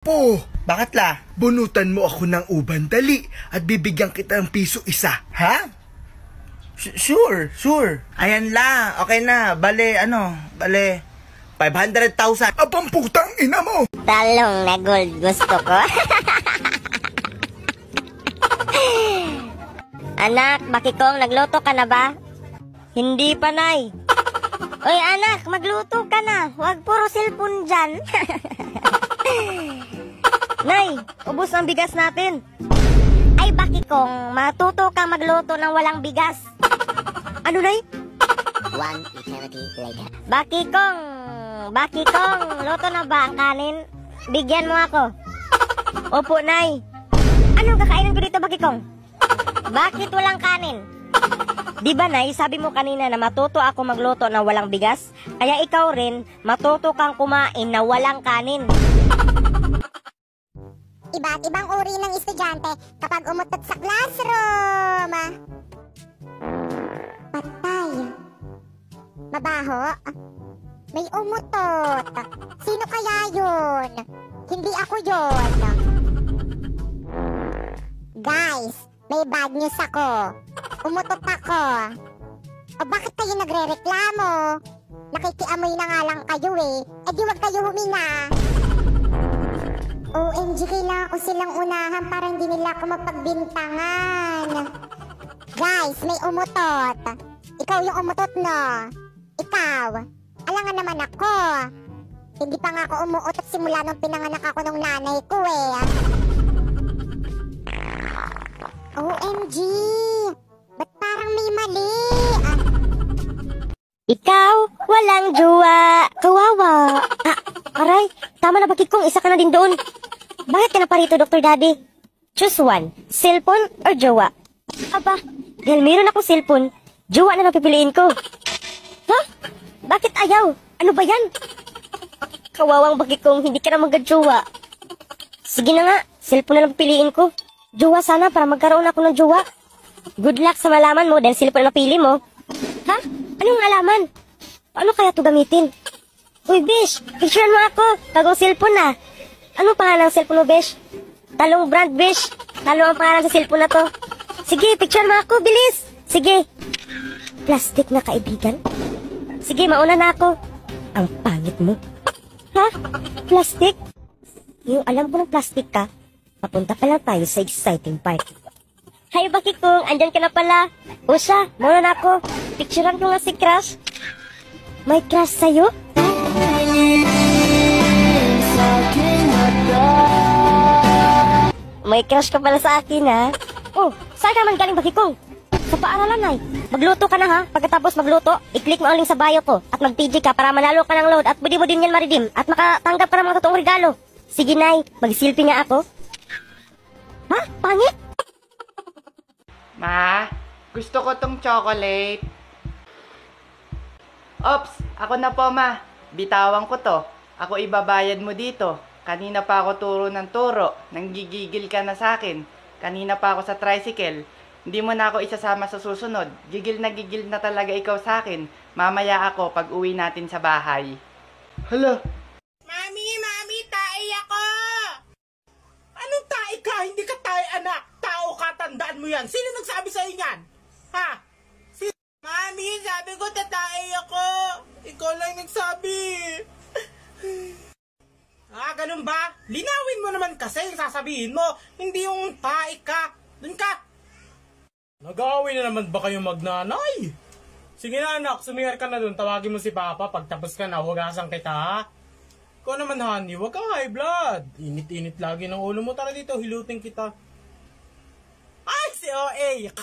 Po, Bakit la? bunutan mo ako ng uban dali at bibigyan kita ng piso isa, ha? Sure. Ayan la, okay na. Bale, 500,000. Abang putang ina mo! Talong na gold gusto ko. Anak, bakikong, nagluto ka na ba? Hindi pa, Nay. Oy, anak, magluto ka na. Huwag puro cellphone dyan. Nay, ubos ang bigas natin. Ay, bakikong, matuto kang magluto ng walang bigas. Ano, Nay? One eternity later. Bakikong, luto na ba ang kanin? Bigyan mo ako. Opo, Nay. Anong kakainin ko dito, bakikong? Bakit walang kanin? Di ba, Nay, sabi mo kanina na matuto ako magluto na walang bigas? Kaya ikaw rin, matuto kang kumain na walang kanin. Iba't ibang uri ng estudyante kapag umutot sa classroom. Patay. Mabaho. May umutot. Sino kaya yun? Hindi ako yun. Guys, may bad news ako. Umutot ako. O bakit kayo nagre-reklamo? Nakikiamoy na nga lang kayo eh. Eh di wag kayo huminga. OMG, kailangan ko silang unahan para hindi nila ako mapagbintangan. Guys, may umutot. Ikaw yung umutot, no? Ikaw. Alangan naman ako. Hindi pa nga ako umuutot simula nung pinanganak ako ng nanay ko eh. OMG! Ba't parang may mali? Ikaw, walang jowa. Kawawa. Aray, tama na bakikong, isa ka na din doon. Bakit ka na pa rito, Dr. Daddy? Choose one, cellphone or jowa? Aba, dahil meron ako cellphone, jowa na napipiliin ko. Ha? Bakit ayaw? Ano ba yan? Kawawang bakikong, hindi ka na magka-jowa. Sige na nga, cellphone na lang pipiliin ko. Jowa sana para magkaroon ako ng jowa. Good luck sa malaman mo dahil cellphone na napili mo. Ha? Anong alaman? Paano kaya ito gamitin? Uy, Besh, picturean mo ako. Bagong cellphone na. Anong pangalan ng cellphone mo, Besh? Talong brand, Besh. Talong ang pangalan sa cellphone na to. Sige, picturean mo ako, bilis. Sige. Plastic na kaibigan? Sige, mauna na ako. Ang pangit mo. Ha? Plastic? Yung alam ko ng plastic ka, papunta pa lang tayo sa exciting part. Hay, bakikong, andyan ka na pala. O siya, mauna na ako. Picturean ko nga si Crush. May crush sa'yo? May crush ka pala sa akin, ha? Oh, saan ka man galing, bakikong? Sa paaralan, ay. Magluto ka na, ha? Pagkatapos magluto, i-click mo ang link sa bio ko at mag-TG ka para manalo ka ng load at pwede mo din yan maridim at makatanggap ka ng mga totoong regalo. Sige, Nay, mag-selfie nga ako. Ha? Pangit? Ma, gusto ko tong chocolate. Ops, ako na po, ma. Bitawan ko to. Ako ibabayad mo dito. Kanina pa ako turo ng turo. Nanggigigil ka na sa akin. Kanina pa ako sa tricycle. Hindi mo na ako isasama sa susunod. Gigil na talaga ikaw sa akin. Mamaya ako pag uwi natin sa bahay. Hala. Mami, tae ako! Anong tae ka? Hindi ka tae, anak. Tao ka, tandaan mo yan. Sino nagsabi sa'yo yan? Ha? Mami, sabi ko tatae ako. Ikaw lang nagsabi. Ganun ba? Linawin mo naman kasi yung sasabihin mo. Hindi yung tae ka. Dun ka. Nag-aaway na naman ba kayong magnanay? Sige na, anak, sumihar ka na dun. Tawagin mo si Papa. Pagtapos ka na, hugasan kita, ha? Ikaw naman, honey, huwag kang high blood. Init-init lagi ng ulo mo. Tara dito, hilutin kita. Ay, si OA.